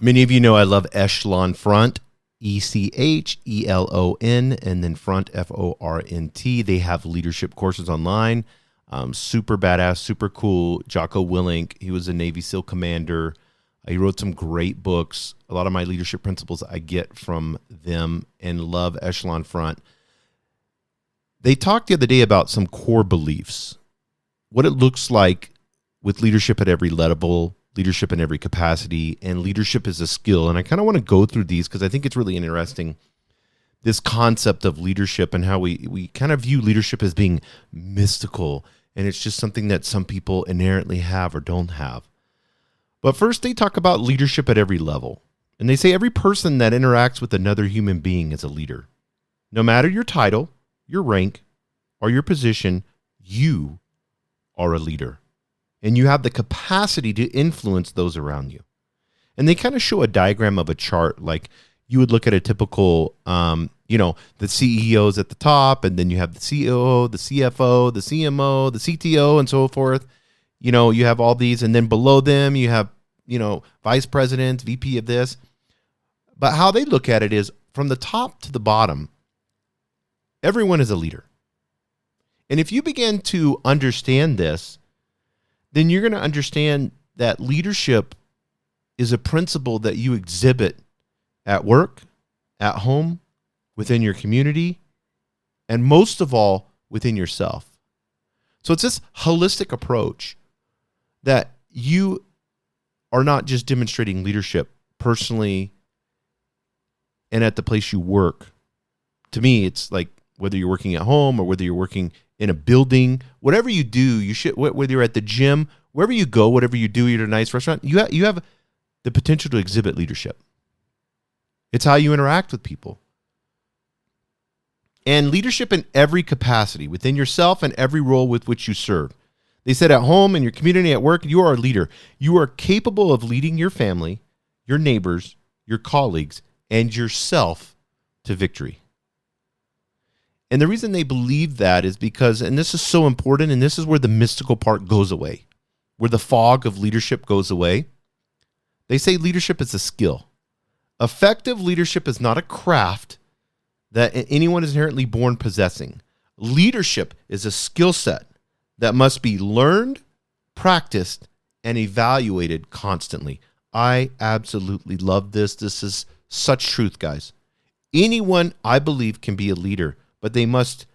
Many of you know I love Echelon Front, Echelon, and then Front, Fornt. They have leadership courses online. Super badass, super cool. Jocko Willink, he was a Navy SEAL commander. He wrote some great books. A lot of my leadership principles I get from them, and love Echelon Front. They talked the other day about some core beliefs, what it looks like with leadership at every level, leadership in every capacity, and leadership is a skill. And I kind of want to go through these because I think it's really interesting, this concept of leadership and how we kind of view leadership as being mystical, and it's just something that some people inherently have or don't have. But first, they talk about leadership at every level. And they say every person that interacts with another human being is a leader. No matter your title, your rank, or your position, you are a leader. And you have the capacity to influence those around you. And they kind of show a diagram of a chart, like you would look at a typical, the CEOs at the top, and then you have the COO, the CFO, the CMO, the CTO, and so forth. You have all these, and then below them you have, vice presidents, VP of this. But how they look at it is from the top to the bottom, everyone is a leader. And if you begin to understand this, then you're going to understand that leadership is a principle that you exhibit at work, at home, within your community, and most of all, within yourself. So it's this holistic approach that you are not just demonstrating leadership personally and at the place you work. To me, it's like whether you're working at home or whether you're working in a building, whatever you do, you should, whether you're at the gym, wherever you go, whatever you do, you're at a nice restaurant, you have the potential to exhibit leadership. It's how you interact with people. And leadership in every capacity, within yourself and every role with which you serve. They said at home, in your community, at work, you are a leader. You are capable of leading your family, your neighbors, your colleagues, and yourself to victory. And the reason they believe that is because, and this is so important, and this is where the mystical part goes away, where the fog of leadership goes away. They say leadership is a skill. Effective leadership is not a craft that anyone is inherently born possessing. Leadership is a skill set that must be learned, practiced, and evaluated constantly. I absolutely love this. This is such truth, guys. Anyone, I believe, can be a leader, but they must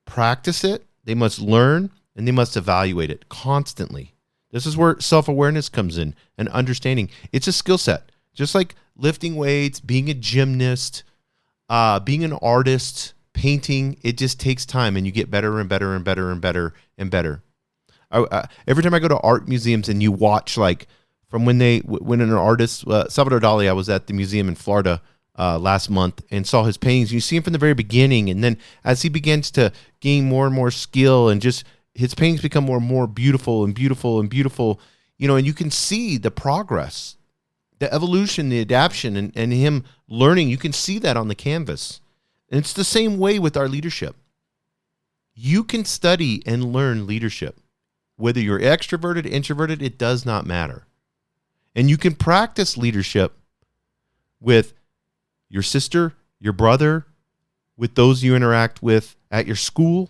practice it, they must learn, and they must evaluate it constantly. This is where self-awareness comes in and understanding. It's a skill set. Just like lifting weights, being a gymnast, being an artist, painting, it just takes time, and you get better and better and better and better and better. Every time I go to art museums and you watch, like, from when an artist, Salvador Dali, I was at the museum in Florida last month and saw his paintings. You see him from the very beginning, and then as he begins to gain more and more skill, and just his paintings become more and more beautiful and beautiful and beautiful, and you can see the progress, the evolution, the adaptation, and him learning. You can see that on the canvas. And it's the same way with our leadership. You can study and learn leadership. Whether you're extroverted, introverted, it does not matter. And you can practice leadership with your sister, your brother, with those you interact with at your school.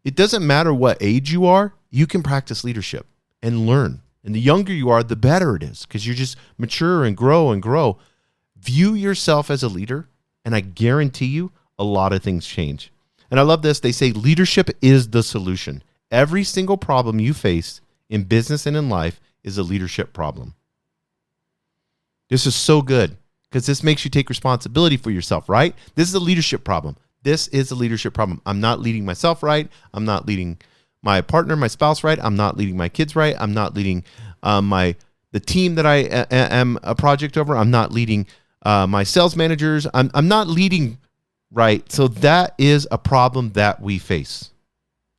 It doesn't matter what age you are, you can practice leadership and learn. And the younger you are, the better it is, because you just mature and grow and grow. View yourself as a leader, and I guarantee you a lot of things change. And I love this. They say leadership is the solution. Every single problem you face in business and in life is a leadership problem. This is so good, because this makes you take responsibility for yourself, right? This is a leadership problem. This is a leadership problem. I'm not leading myself right. I'm not leading my partner, my spouse right. I'm not leading my kids right. I'm not leading the team that I am a project over. I'm not leading my sales managers. I'm not leading right. So that is a problem that we face.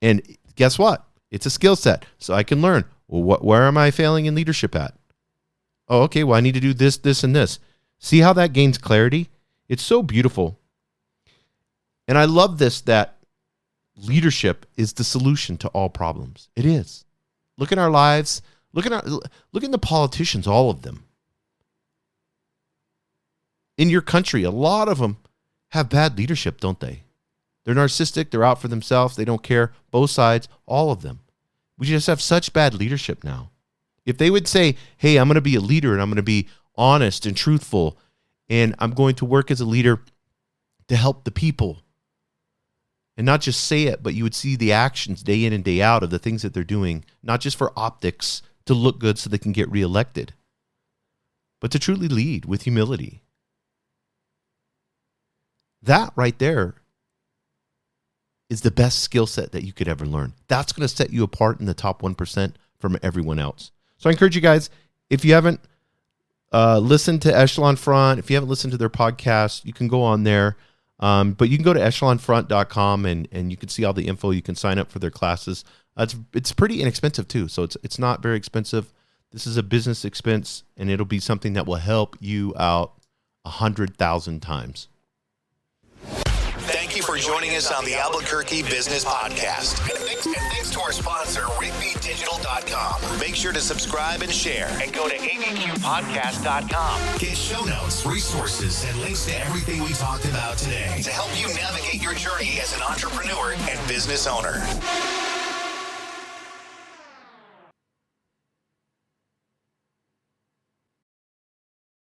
And guess what? It's a skill set. So I can learn, well, where am I failing in leadership at? Oh, okay, well, I need to do this, this, and this. See how that gains clarity? It's so beautiful. And I love this, that leadership is the solution to all problems. It is. Look at our lives. Look at the politicians, all of them. in your country, a lot of them have bad leadership, don't they? They're narcissistic. They're out for themselves. They don't care. Both sides, all of them. We just have such bad leadership now. If they would say, hey, I'm going to be a leader and I'm going to be honest and truthful, and I'm going to work as a leader to help the people, and not just say it, but you would see the actions day in and day out of the things that they're doing, not just for optics to look good so they can get reelected, but to truly lead with humility. That right there is the best skill set that you could ever learn. That's going to set you apart in the top 1% from everyone else. So I encourage you guys, if you haven't listened to Echelon Front, if you haven't listened to their podcast, you can go on there. But you can go to echelonfront.com and you can see all the info. You can sign up for their classes. It's pretty inexpensive too. So it's not very expensive. This is a business expense, and it'll be something that will help you out 100,000 times. Thank you for joining us on the Albuquerque Business Podcast. And thanks to our sponsor, RigbyDigital.com. Make sure to subscribe and share. And go to abqpodcast.com. Get show notes, resources, and links to everything we talked about today to help you navigate your journey as an entrepreneur and business owner.